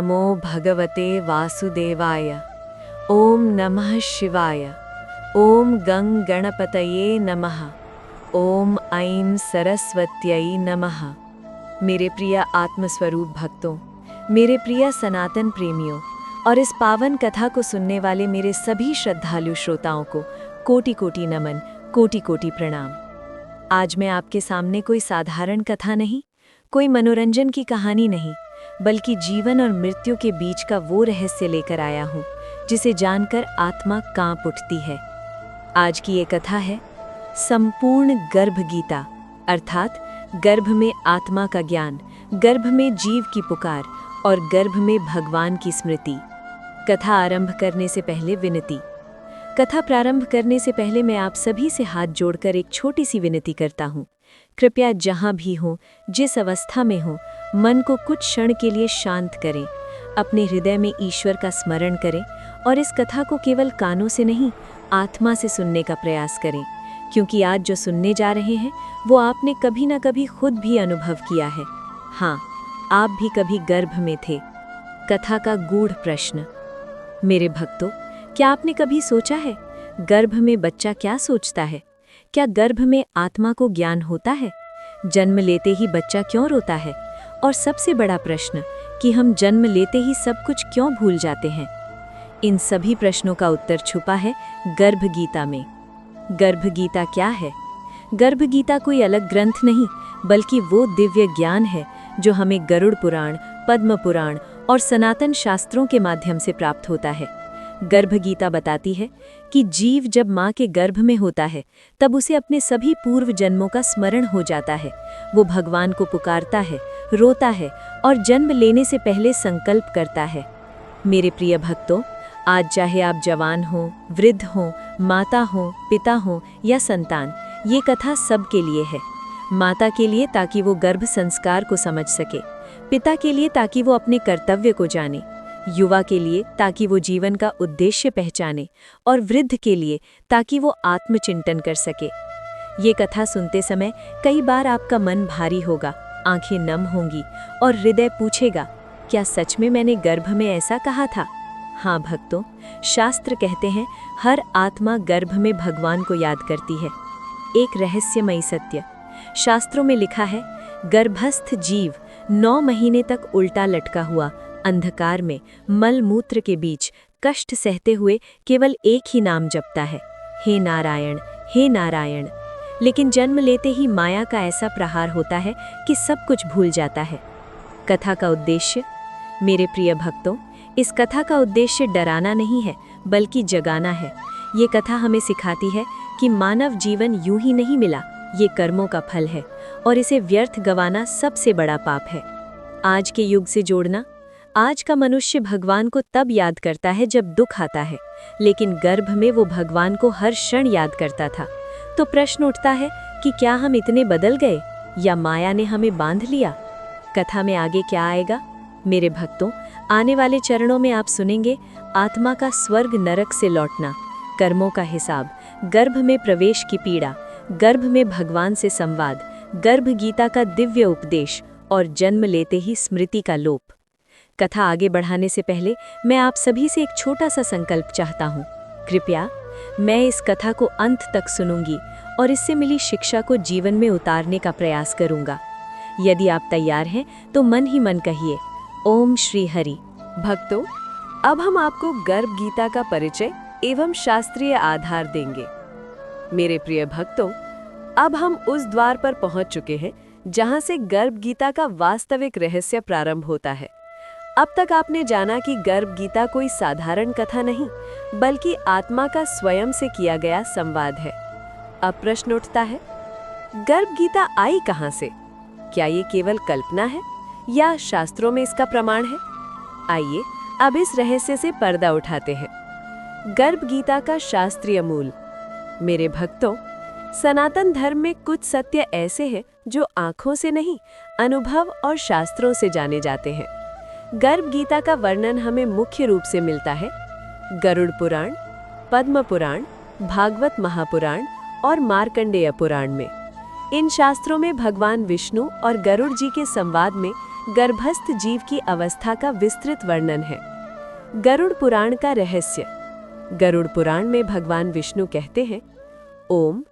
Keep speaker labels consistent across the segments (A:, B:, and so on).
A: नमो भगवते वासुदेवाय। ओम नमः शिवाय। ओम गं गणपतये नमः। ओम ऐं सरस्वत्यै नमः। मेरे प्रिय आत्मस्वरूप भक्तों, मेरे प्रिय सनातन प्रेमियों और इस पावन कथा को सुनने वाले मेरे सभी श्रद्धालु श्रोताओं को कोटि कोटि नमन, कोटि कोटि प्रणाम। आज मैं आपके सामने कोई साधारण कथा नहीं, कोई मनोरंजन की कहानी नहीं, बल्कि जीवन और मृत्यु के बीच का वो रहस्य लेकर आया हूँ जिसे जानकर आत्मा कांप उठती है। आज की ये कथा है संपूर्ण गर्भ गीता, अर्थात गर्भ में आत्मा का ज्ञान, गर्भ में जीव की पुकार और गर्भ में भगवान की स्मृति। कथा आरंभ करने से पहले विनती। कथा प्रारंभ करने से पहले मैं आप सभी से हाथ जोड़कर एक छोटी सी विनती करता हूँ। कृपया जहाँ भी हो, जिस अवस्था में हो, मन को कुछ क्षण के लिए शांत करें, अपने हृदय में ईश्वर का स्मरण करें और इस कथा को केवल कानों से नहीं, आत्मा से सुनने का प्रयास करें, क्योंकि आज जो सुनने जा रहे हैं वो आपने कभी ना कभी खुद भी अनुभव किया है। हाँ, आप भी कभी गर्भ में थे। कथा का गूढ़ प्रश्न। मेरे भक्तों, क्या आपने कभी सोचा है गर्भ में बच्चा क्या सोचता है? क्या गर्भ में आत्मा को ज्ञान होता है? जन्म लेते ही बच्चा क्यों रोता है? और सबसे बड़ा प्रश्न कि हम जन्म लेते ही सब कुछ क्यों भूल जाते हैं? इन सभी प्रश्नों का उत्तर छुपा है गर्भ गीता में। गर्भ गीता क्या है? गर्भ गीता कोई अलग ग्रंथ नहीं, बल्कि वो दिव्य ज्ञान है जो हमें गरुड़ पुराण, पद्म पुराण और सनातन शास्त्रों के माध्यम से प्राप्त होता है। गर्भ गीता बताती है कि जीव जब माँ के गर्भ में होता है तब उसे अपने सभी पूर्व जन्मों का स्मरण हो जाता है। वो भगवान को पुकारता है, रोता है और जन्म लेने से पहले संकल्प करता है। मेरे प्रिय भक्तों, आज चाहे आप जवान हों, वृद्ध हों, माता हों, पिता हों या संतान, ये कथा सबके लिए है। माता के लिए ताकि वो गर्भ संस्कार को समझ सके, पिता के लिए ताकि वो अपने कर्तव्य को जाने, युवा के लिए ताकि वो जीवन का उद्देश्य पहचाने और वृद्ध के लिए ताकि वो आत्मचिंतन कर सके। ये कथा सुनते समय कई बार आपका मन भारी होगा, आंखें नम होंगी और हृदय पूछेगा, क्या सच में मैंने गर्भ में ऐसा कहा था? हाँ भक्तों, शास्त्र कहते हैं हर आत्मा गर्भ में भगवान को याद करती है। एक रहस्यमयी सत्य शास्त्रों में लिखा है, गर्भस्थ जीव 9 महीने तक उल्टा लटका हुआ अंधकार में मल मूत्र के बीच कष्ट सहते हुए केवल एक ही नाम जपता है, हे नारायण, हे नारायण। लेकिन जन्म लेते ही माया का ऐसा प्रहार होता है कि सब कुछ भूल जाता है। कथा का उद्देश्य। मेरे प्रिय भक्तों, इस कथा का उद्देश्य डराना नहीं है, बल्कि जगाना है। ये कथा हमें सिखाती है कि मानव जीवन यूं ही नहीं मिला, ये कर्मों का फल है और इसे व्यर्थ गंवाना सबसे बड़ा पाप है। आज के युग से जोड़ना। आज का मनुष्य भगवान को तब याद करता है जब दुख आता है, लेकिन गर्भ में वो भगवान को हर क्षण याद करता था। तो प्रश्न उठता है कि क्या हम इतने बदल गए या माया ने हमें बांध लिया? कथा में आगे क्या आएगा? मेरे भक्तों, आने वाले चरणों में आप सुनेंगे आत्मा का स्वर्ग नरक से लौटना, कर्मों का हिसाब, गर्भ में प्रवेश की पीड़ा, गर्भ में भगवान से संवाद, गर्भ गीता का दिव्य उपदेश और जन्म लेते ही स्मृति का लोप। कथा आगे बढ़ाने से पहले मैं आप सभी से एक छोटा सा संकल्प चाहता हूँ। कृपया, मैं इस कथा को अंत तक सुनूंगी और इससे मिली शिक्षा को जीवन में उतारने का प्रयास करूंगा। यदि आप तैयार हैं तो मन ही मन कहिए, ओम श्री हरि।
B: भक्तों, अब हम आपको गर्भ गीता का परिचय एवं शास्त्रीय आधार देंगे। मेरे प्रिय भक्तों, अब हम उस द्वार पर पहुंच चुके हैं जहां से गर्भ गीता का वास्तविक रहस्य प्रारंभ होता है। अब तक आपने जाना कि गर्भ गीता कोई साधारण कथा नहीं, बल्कि आत्मा का स्वयं से किया गया संवाद है। अब प्रश्न उठता है, गर्भ गीता आई कहां से? क्या ये केवल कल्पना है या शास्त्रों में इसका प्रमाण है? आइए अब इस रहस्य से पर्दा उठाते हैं। गर्भ गीता का शास्त्रीय मूल। मेरे भक्तों, सनातन धर्म में कुछ सत्य ऐसे हैं जो आंखों से नहीं, अनुभव और शास्त्रों से जाने जाते हैं। गर्भ गीता का वर्णन हमें मुख्य रूप से मिलता है गरुड़ पुराण, पद्म पुराण, भागवत महापुराण और मार्कंडेय पुराण में। इन शास्त्रों में भगवान विष्णु और गरुड़ जी के संवाद में गर्भस्थ जीव की अवस्था का विस्तृत वर्णन है। गरुड़ पुराण का रहस्य। गरुड़ पुराण में भगवान विष्णु कहते हैं, ओम,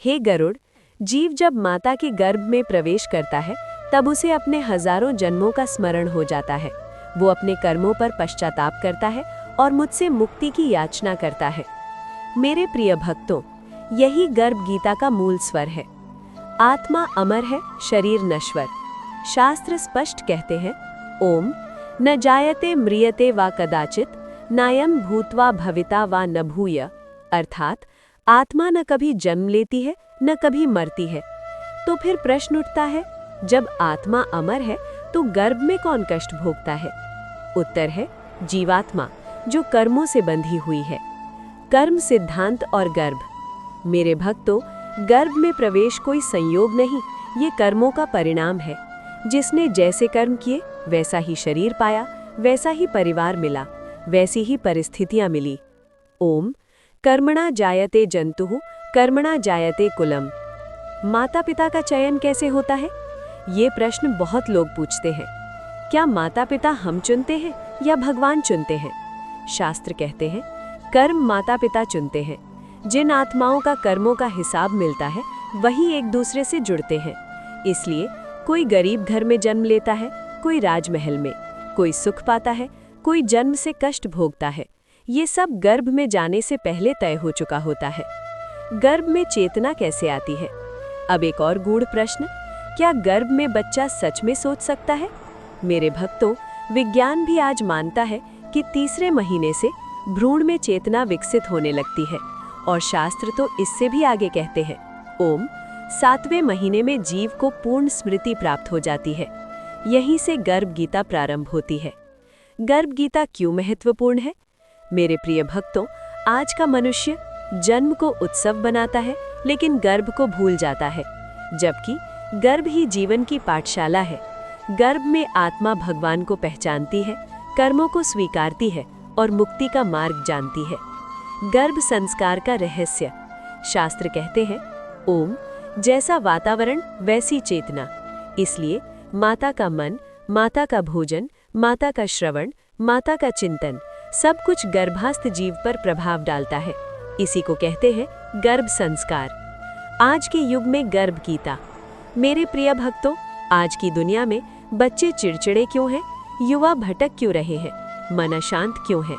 B: हे गरुड़, जीव जब माता के गर्भ में प्रवेश करता है तब उसे अपने हजारों जन्मों का स्मरण हो जाता है। वो अपने कर्मों पर पश्चाताप करता है और मुझसे मुक्ति की याचना करता है। मेरे प्रिय भक्तों, यही गर्भ गीता का मूल स्वर है। आत्मा अमर है, शरीर नश्वर। शास्त्र स्पष्ट कहते हैं, ओम न जायते म्रियते वा कदाचित, नायम भूत्वा भविता वा न भूय। अर्थात आत्मा न कभी जन्म लेती है न कभी मरती है। तो फिर प्रश्न उठता है, जब आत्मा अमर है तो गर्भ में कौन कष्ट भोगता है? उत्तर है जीवात्मा, जो कर्मों से बंधी हुई है। कर्म सिद्धांत और गर्भ। मेरे भक्तों, गर्भ में प्रवेश कोई संयोग नहीं, ये कर्मों का परिणाम है। जिसने जैसे कर्म किए वैसा ही शरीर पाया, वैसा ही परिवार मिला, वैसी ही परिस्थितियां मिली। ओम कर्मणा जायते जंतुः कर्मणा जायते कुलम। माता पिता का चयन कैसे होता है? ये प्रश्न बहुत लोग पूछते हैं। क्या माता पिता हम चुनते हैं या भगवान चुनते हैं? शास्त्र कहते हैं, कर्म माता पिता चुनते हैं। जिन आत्माओं का कर्मों का हिसाब मिलता है वही एक दूसरे से जुड़ते हैं। इसलिए कोई गरीब घर में जन्म लेता है, कोई राजमहल में, कोई सुख पाता है, कोई जन्म से कष्ट भोगता है। ये सब गर्भ में जाने से पहले तय हो चुका होता है। गर्भ में चेतना कैसे आती है? अब एक और गूढ़ प्रश्न, क्या गर्भ में बच्चा सच में सोच सकता है? मेरे भक्तों, विज्ञान भी आज मानता है कि तीसरे महीने से भ्रूण में चेतना विकसित होने लगती है, और शास्त्र तो इससे भी आगे कहते हैं, ओम 7वें महीने में जीव को पूर्ण स्मृति प्राप्त हो जाती है। यहीं से गर्भ गीता प्रारंभ होती है। गर्भ गीता क्यों महत्वपूर्ण है? मेरे प्रिय भक्तों, आज का मनुष्य जन्म को उत्सव बनाता है लेकिन गर्भ को भूल जाता है, जबकि गर्भ ही जीवन की पाठशाला है। गर्भ में आत्मा भगवान को पहचानती है, कर्मों को स्वीकारती है और मुक्ति का मार्ग जानती है। गर्भ संस्कार का रहस्य। शास्त्र कहते हैं, ओम जैसा वातावरण वैसी चेतना। इसलिए माता का मन, माता का भोजन, माता का श्रवण, माता का चिंतन, सब कुछ गर्भस्थ जीव पर प्रभाव डालता है। इसी को कहते हैं गर्भ संस्कार। आज के युग में गर्भ गीता। मेरे प्रिय भक्तों, आज की दुनिया में बच्चे चिड़चिड़े क्यों हैं? युवा भटक क्यों रहे हैं? मन अशांत क्यों है?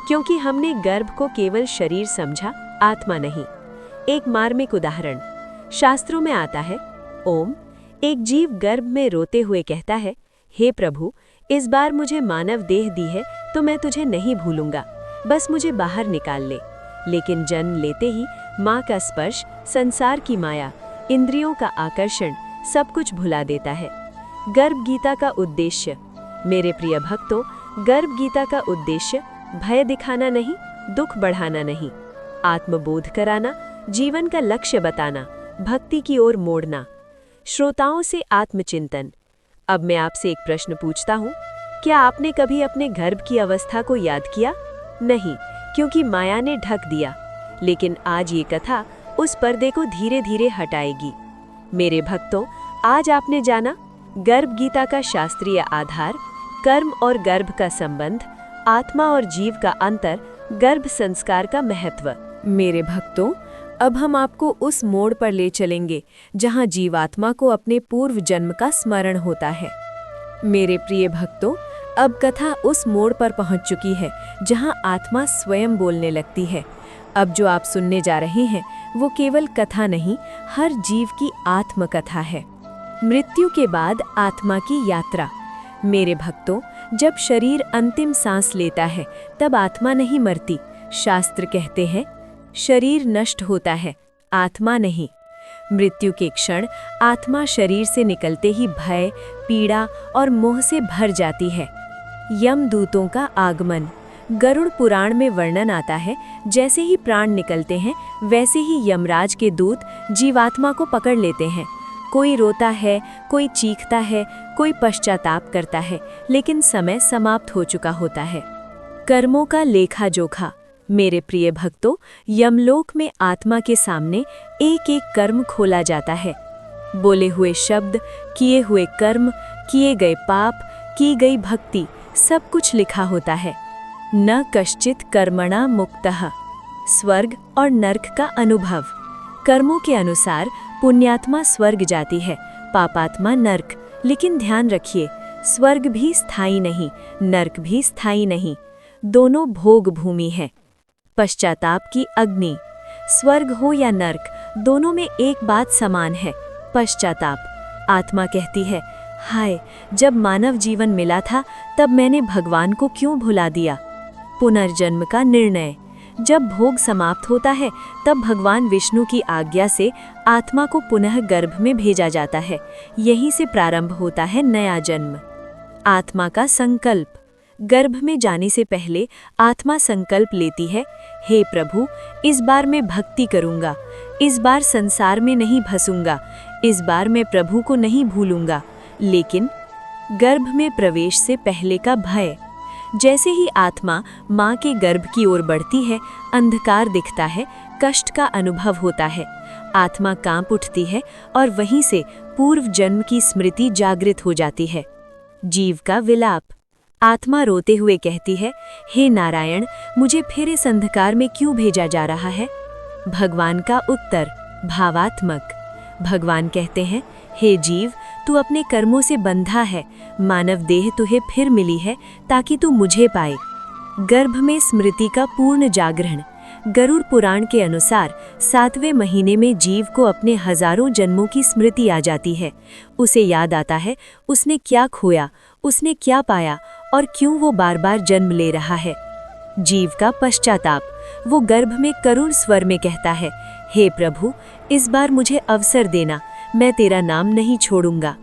B: क्योंकि हमने गर्भ को केवल शरीर समझा, आत्मा नहीं। एक मार्मिक उदाहरण शास्त्रों में आता है, ओम एक जीव गर्भ में रोते हुए कहता है, हे प्रभु, इस बार मुझे मानव देह दी है तो मैं तुझे नहीं भूलूंगा, बस मुझे बाहर निकाल ले। लेकिन जन्म लेते ही माँ का स्पर्श, संसार की माया, इंद्रियों का आकर्षण सब कुछ भुला देता है। गर्भ गीता का उद्देश्य। मेरे प्रिय भक्तों, गर्भ गीता का उद्देश्य भय दिखाना नहीं, दुख बढ़ाना नहीं, आत्मबोध कराना, जीवन का लक्ष्य बताना, भक्ति की ओर मोड़ना। श्रोताओं से आत्मचिंतन। अब मैं आपसे एक प्रश्न पूछता हूँ, क्या आपने कभी अपने गर्भ की अवस्था को याद किया? नहीं, क्योंकि माया ने ढक दिया। लेकिन आज ये कथा उस पर्दे को धीरे धीरे हटाएगी। मेरे भक्तों, आज आपने जाना गर्भ गीता का शास्त्रीय आधार, कर्म और गर्भ का संबंध, आत्मा और जीव का अंतर, गर्भ संस्कार का महत्व।
A: मेरे भक्तों, अब हम आपको उस मोड़ पर ले चलेंगे जहां जीवात्मा को अपने पूर्व जन्म का स्मरण होता है। मेरे प्रिय भक्तों, अब कथा उस मोड़ पर पहुंच चुकी है जहां आत्मा स्वयं बोलने लगती है। अब जो आप सुनने जा रहे हैं वो केवल कथा नहीं, हर जीव की आत्मकथा है। मृत्यु के बाद आत्मा की यात्रा। मेरे भक्तों, जब शरीर अंतिम सांस लेता है तब आत्मा नहीं मरती। शास्त्र कहते हैं, शरीर नष्ट होता है, आत्मा नहीं। मृत्यु के क्षण आत्मा शरीर से निकलते ही भय, पीड़ा और मोह से भर जाती है। यमदूतों का आगमन। गरुड़ पुराण में वर्णन आता है, जैसे ही प्राण निकलते हैं वैसे ही यमराज के दूत जीवात्मा को पकड़ लेते हैं। कोई रोता है, कोई चीखता है, कोई पश्चाताप करता है, लेकिन समय समाप्त हो चुका होता है। कर्मों का लेखा जोखा। मेरे प्रिय भक्तों, यमलोक में आत्मा के सामने एक एक कर्म खोला जाता है।
B: बोले हुए शब्द, किए हुए कर्म, किए गए पाप, की गई भक्ति, सब कुछ लिखा होता है। न कश्चित कर्मणा मुक्तः। स्वर्ग और नर्क का अनुभव। कर्मों के अनुसार पुण्यात्मा स्वर्ग जाती है, पापात्मा नर्क। लेकिन ध्यान रखिए, स्वर्ग भी स्थायी नहीं, नर्क भी स्थायी नहीं, दोनों भोग भूमि है। पश्चाताप की अग्नि। स्वर्ग हो या नर्क, दोनों में एक बात समान है, पश्चाताप। आत्मा कहती है, हाय, जब मानव जीवन मिला था तब मैंने भगवान को क्यों भुला दिया। पुनर्जन्म का निर्णय। जब भोग समाप्त होता है तब भगवान विष्णु की आज्ञा से आत्मा को पुनः गर्भ में भेजा जाता है। यहीं से प्रारंभ होता है नया जन्म। आत्मा का संकल्प। गर्भ में जाने से पहले आत्मा संकल्प लेती है, हे प्रभु, इस बार मैं भक्ति करूंगा, इस बार संसार में नहीं फंसूंगा, इस बार मैं प्रभु को नहीं भूलूंगा। लेकिन गर्भ में प्रवेश से पहले का भय। जैसे ही आत्मा माँ के गर्भ की ओर बढ़ती है, अंधकार दिखता है, कष्ट का अनुभव होता है, आत्मा कांप उठती है और वहीं से पूर्व जन्म की स्मृति जागृत हो जाती है। जीव का विलाप। आत्मा रोते हुए कहती है, हे नारायण, मुझे फिर इस अंधकार में क्यों भेजा जा रहा है। भगवान का उत्तर भावात्मक। भगवान कहते हैं, हे जीव, तू अपने कर्मों से बंधा है, मानव देह तुझे फिर मिली है ताकि तू मुझे पाए। गर्भ में स्मृति का पूर्ण जागरण। गरुड़ पुराण के अनुसार 7वें महीने में जीव को अपने हजारों जन्मों की स्मृति आ जाती है। उसे याद आता है उसने क्या खोया, उसने क्या पाया और क्यों वो बार बार जन्म ले रहा है। जीव का पश्चाताप। वो गर्भ में करुण स्वर में कहता है, हे प्रभु, इस बार मुझे अवसर देना, मैं तेरा नाम नहीं छोड़ूंगा।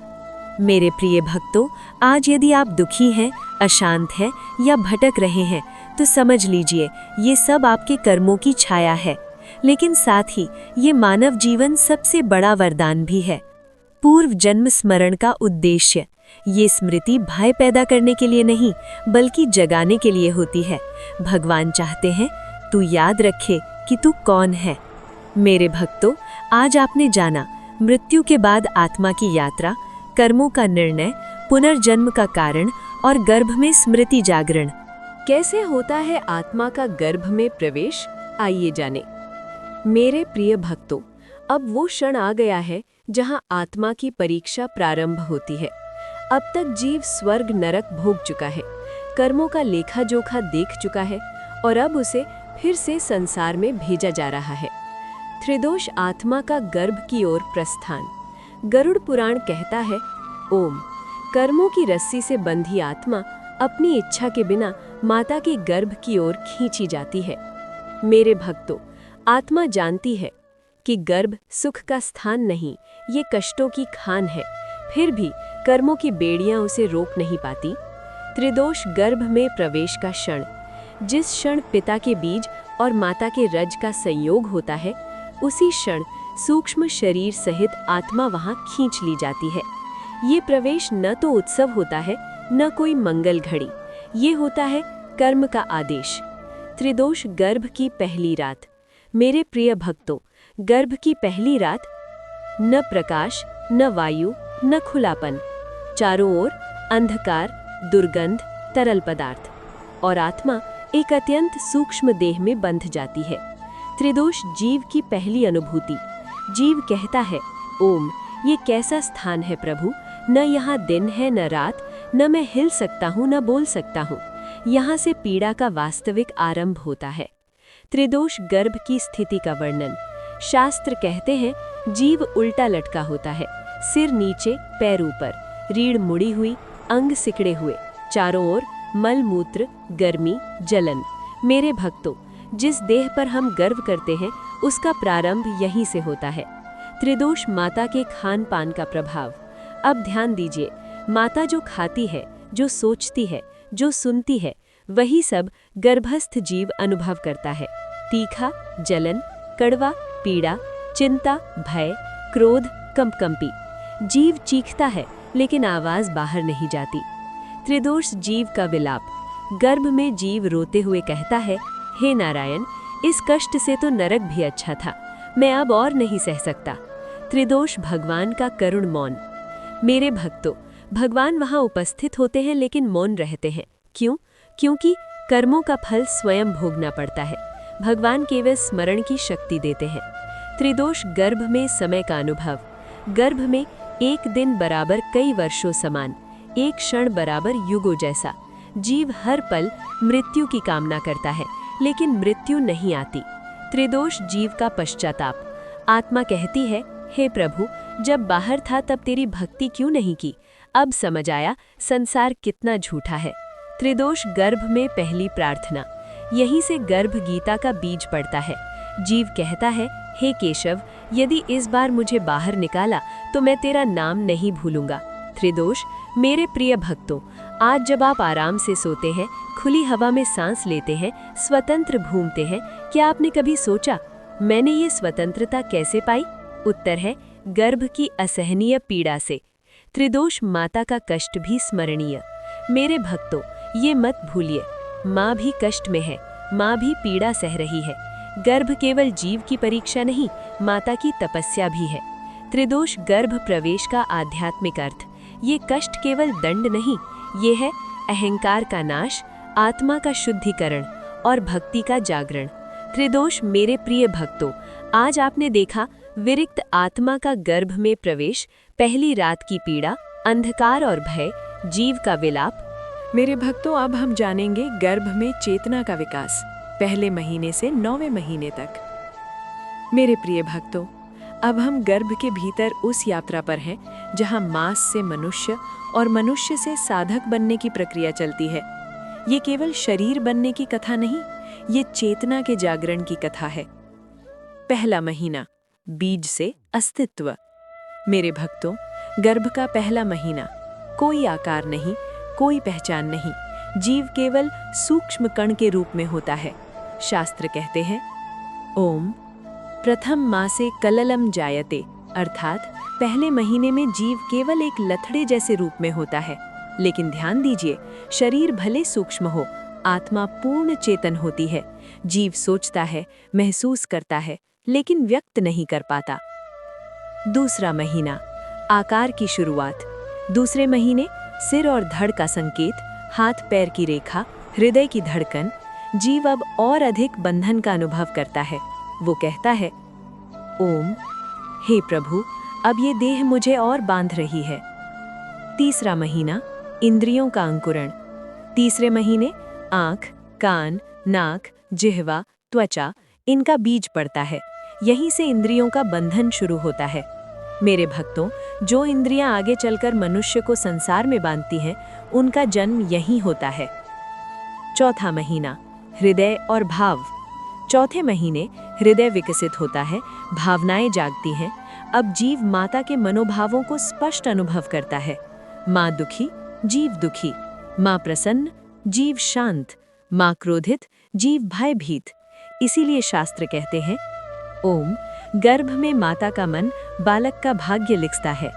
B: मेरे प्रिय भक्तों, आज यदि आप दुखी हैं, अशांत हैं या भटक रहे हैं तो समझ लीजिए ये सब आपके कर्मों की छाया है। लेकिन साथ ही ये मानव जीवन सबसे बड़ा वरदान भी है। पूर्व जन्म स्मरण का उद्देश्य। ये स्मृति भय पैदा करने के लिए नहीं बल्कि जगाने के लिए होती है। भगवान चाहते हैं तू याद रखे कि तू कौन है। मेरे भक्तों, आज आपने जाना मृत्यु के बाद आत्मा की यात्रा, कर्मों का निर्णय, पुनर्जन्म का कारण और गर्भ में स्मृति जागरण। कैसे होता है आत्मा का गर्भ में प्रवेश, आइए जाने। मेरे प्रिय भक्तों, अब वो क्षण आ गया है जहां आत्मा की परीक्षा प्रारंभ होती है। अब तक जीव स्वर्ग नरक भोग चुका है, कर्मों का लेखा जोखा देख चुका है और अब उसे फिर से संसार में भेजा जा रहा है। त्रिदोष आत्मा का गर्भ की ओर प्रस्थान। गरुड़ पुराण कहता है, ओम, कर्मों की रस्सी से बंधी आत्मा अपनी इच्छा के बिना माता के गर्भ की ओर खींची जाती है। मेरे भक्तों, आत्मा जानती है कि गर्भ सुख का स्थान नहीं, ये कष्टों की खान है। फिर भी कर्मों की बेड़ियां उसे रोक नहीं पाती। त्रिदोष गर्भ में प्रवेश का क्षण। जिस क्षण पिता के बीज और माता के रज का संयोग होता है, उसी क्षण सूक्ष्म शरीर सहित आत्मा वहां खींच ली जाती है। ये प्रवेश न तो उत्सव होता है न कोई मंगल घड़ी, ये होता है कर्म का आदेश। त्रिदोष गर्भ की पहली रात। मेरे प्रिय भक्तों, गर्भ की पहली रात, न प्रकाश, न वायु, न खुलापन, चारों ओर अंधकार, दुर्गंध, तरल पदार्थ और आत्मा एक अत्यंत सूक्ष्म देह में बंध जाती है। त्रिदोष जीव की पहली अनुभूति। जीव कहता है, ओम, ये कैसा स्थान है प्रभु, न यहाँ दिन है न रात, न मैं हिल सकता हूँ न बोल सकता हूँ। यहाँ से पीड़ा का वास्तविक आरंभ होता है। त्रिदोष गर्भ की स्थिति का वर्णन। शास्त्र कहते हैं, जीव उल्टा लटका होता है, सिर नीचे, पैर ऊपर, रीढ़ मुड़ी हुई, अंग सिकड़े हुए, चारों ओर मल मूत्र, गर्मी, जलन। मेरे भक्तों, जिस देह पर हम गर्व करते हैं उसका प्रारंभ यहीं से होता है। त्रिदोष माता के खान पान का प्रभाव। अब ध्यान दीजिए, माता जो खाती है, जो सोचती है, जो सुनती है, वही सब गर्भस्थ जीव अनुभव करता है। तीखा, जलन, कड़वा, पीड़ा, चिंता, भय, क्रोध, कंपकंपी। जीव चीखता है लेकिन आवाज बाहर नहीं जाती। त्रिदोष जीव का विलाप। गर्भ में जीव रोते हुए कहता है, हे नारायण, इस कष्ट से तो नरक भी अच्छा था, मैं अब और नहीं सह सकता। त्रिदोष भगवान का करुण मौन। मेरे भक्तों, भगवान वहां उपस्थित होते हैं लेकिन मौन रहते हैं। क्यों? क्योंकि कर्मों का फल स्वयं भोगना पड़ता है। भगवान केवल स्मरण की शक्ति देते हैं। त्रिदोष गर्भ में समय का अनुभव। गर्भ में एक दिन बराबर कई वर्षों समान, एक क्षण बराबर युगों जैसा। जीव हर पल मृत्यु की कामना करता है, लेकिन मृत्यु नहीं आती। त्रिदोष जीव का पश्चाताप। आत्मा कहती है, हे प्रभु, जब बाहर था तब तेरी भक्ति क्यों नहीं की? अब समझ आया संसार कितना झूठा है। त्रिदोष गर्भ में पहली प्रार्थना। यहीं से गर्भ गीता का बीज पड़ता है। जीव कहता है, हे केशव, यदि इस बार मुझे बाहर निकाला तो मैं तेरा नाम नहीं भूलूंगा। त्रिदोष, मेरे प्रिय भक्तों, आज जब आप आराम से सोते हैं, खुली हवा में सांस लेते हैं, स्वतंत्र घूमते हैं, क्या आपने कभी सोचा मैंने ये स्वतंत्रता कैसे पाई? उत्तर है, गर्भ की असहनीय पीड़ा से। त्रिदोष माता का कष्ट भी स्मरणीय। मेरे भक्तों, ये मत भूलिए, माँ भी कष्ट में है, माँ भी पीड़ा सह रही है। गर्भ केवल जीव की परीक्षा नहीं, माता की तपस्या भी है। त्रिदोष गर्भ प्रवेश का आध्यात्मिक अर्थ। ये कष्ट केवल दंड नहीं, ये है अहंकार का नाश, आत्मा का शुद्धिकरण और भक्ति का जागरण। त्रिदोष मेरे प्रिय भक्तों, आज आपने देखा विरिक्त आत्मा का गर्भ में प्रवेश, पहली रात की पीड़ा, अंधकार और भय, जीव का विलाप।
A: मेरे भक्तों, अब हम जानेंगे गर्भ में चेतना का विकास, पहले महीने से 9वें महीने तक। मेरे प्रिय भक्तों, अब हम गर्भ के भीतर उस यात्रा पर हैं जहां मांस से मनुष्य और मनुष्य से साधक बनने की प्रक्रिया चलती है। ये केवल शरीर बनने की कथा नहीं, ये चेतना के जागरण की कथा है। पहला महीना, बीज से अस्तित्व। मेरे भक्तों, गर्भ का पहला महीना, कोई आकार नहीं, कोई पहचान नहीं, जीव केवल सूक्ष्म कण के रूप में होता है। शास्त्र कहते हैं, ओम प्रथम मासे कललम जायते, अर्थात पहले महीने में जीव केवल एक लथड़े जैसे रूप में होता है। लेकिन ध्यान दीजिए, शरीर भले सूक्ष्म हो, आत्मा पूर्ण चेतन होती है। जीव सोचता है, महसूस करता है, लेकिन व्यक्त नहीं कर पाता। दूसरा महीना, आकार की शुरुआत। दूसरे महीने सिर और धड़ का संकेत, हाथ पैर की रेखा, हृदय की धड़कन। जीव अब और अधिक बंधन का अनुभव करता है। वो कहता है, ओम, हे प्रभु, अब ये देह मुझे और बांध रही है। तीसरा महीना, इंद्रियों का अंकुरण। तीसरे महीने आँख, कान, नाक, जिह्वा, त्वचा, इनका बीज पड़ता है। यहीं से इंद्रियों का बंधन शुरू होता है। मेरे भक्तों, जो इंद्रियां आगे चलकर मनुष्य को संसार में बांधती हैं, उनका जन्म यहीं होता है। चौथा महीना, हृदय और भाव। चौथे महीने हृदय विकसित होता है, भावनाएं जागती हैं। अब जीव माता के मनोभावों को स्पष्ट अनुभव करता है। माँ दुखी, जीव दुखी। माँ प्रसन्न, जीव शांत। माँ क्रोधित, जीव भयभीत। इसीलिए शास्त्र कहते हैं, ओम, गर्भ में माता का मन बालक का भाग्य लिखता है।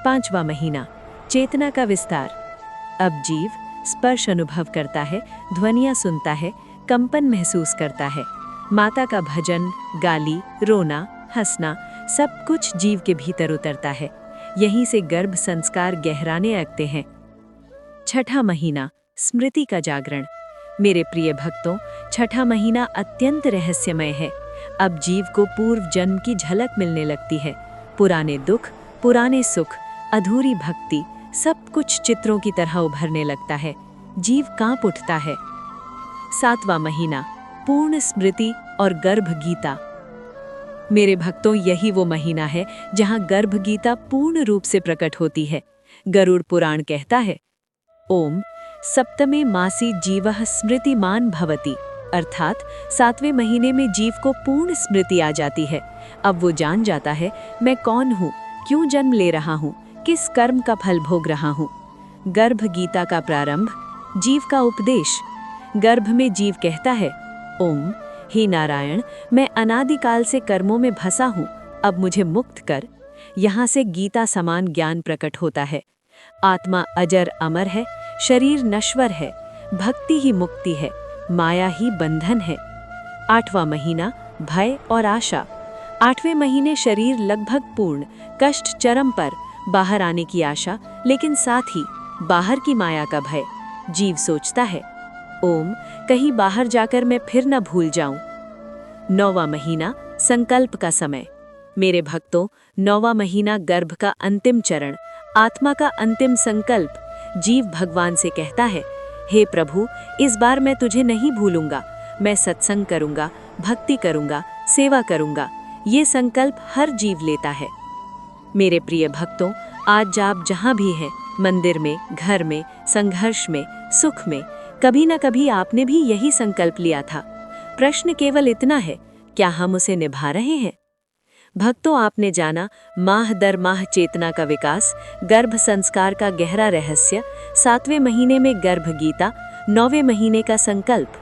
A: पांचवा महीना, चेतना का विस्तार। अब जीव स्पर्श अनुभव करता है, ध्वनियां सुनता है, कंपन महसूस करता है। माता का भजन, गाली, रोना, हंसना, सब कुछ जीव के भीतर उतरता है। यहीं से गर्भ संस्कार गहराने लगते हैं। छठा महीना, स्मृति का जागरण। मेरे प्रिय भक्तों, छठा महीना अत्यंत रहस्यमय है। अब जीव को पूर्व जन्म की झलक मिलने लगती है। पुराने दुख, पुराने सुख, अधूरी भक्ति, सब कुछ चित्रों की तरह उभरने लगता है। जीव कांप उठता है। सातवां महीना, पूर्ण स्मृति और गर्भ गीता। मेरे भक्तों, यही वो महीना है जहां गर्भ गीता पूर्ण रूप से प्रकट होती है। गरुड़ पुराण कहता है, ओम सप्तमे मासी जीवः स्मृतिमान भवति, अर्थात 7वें महीने में जीव को पूर्ण स्मृति आ जाती है। अब वो जान जाता है, मैं कौन हूँ, क्यों जन्म ले रहा हूँ, किस कर्म का फल भोग रहा हूँ। गर्भ गीता का प्रारंभ, जीव का उपदेश। गर्भ में जीव कहता है, ओम, हे नारायण, मैं अनादिकाल से कर्मों में फंसा हूँ, अब मुझे मुक्त कर। यहाँ से गीता समान ज्ञान प्रकट होता है। आत्मा अजर अमर है, शरीर नश्वर है, भक्ति ही मुक्ति है, माया ही बंधन है। 8वां महीना, भय और आशा।
B: 8वें महीने शरीर लगभग पूर्ण, कष्ट चरम पर, बाहर आने की आशा, लेकिन साथ ही बाहर की माया का भय। जीव सोचता है, ओम कहीं बाहर जाकर मैं फिर न भूल जाऊं। 9वां महीना संकल्प का समय। मेरे भक्तों, 9वां महीना गर्भ का अंतिम चरण, आत्मा का अंतिम संकल्प। जीव भगवान से कहता है, हे प्रभु, इस बार मैं तुझे नहीं भूलूंगा। मैं सत्संग करूंगा, भक्ति करूंगा, सेवा करूंगा। ये संकल्प हर जीव लेता है। मेरे प्रिय भक्तों, आज आप जहां भी हैं, मंदिर में, घर में, संघर्ष में, सुख में, कभी न कभी आपने भी यही संकल्प लिया था। प्रश्न केवल इतना है, क्या हम उसे निभा रहे हैं? भक्तों, आपने जाना माह दर माह चेतना का विकास, गर्भ संस्कार का गहरा रहस्य, 7वें महीने में गर्भ गीता, 9वें महीने का संकल्प।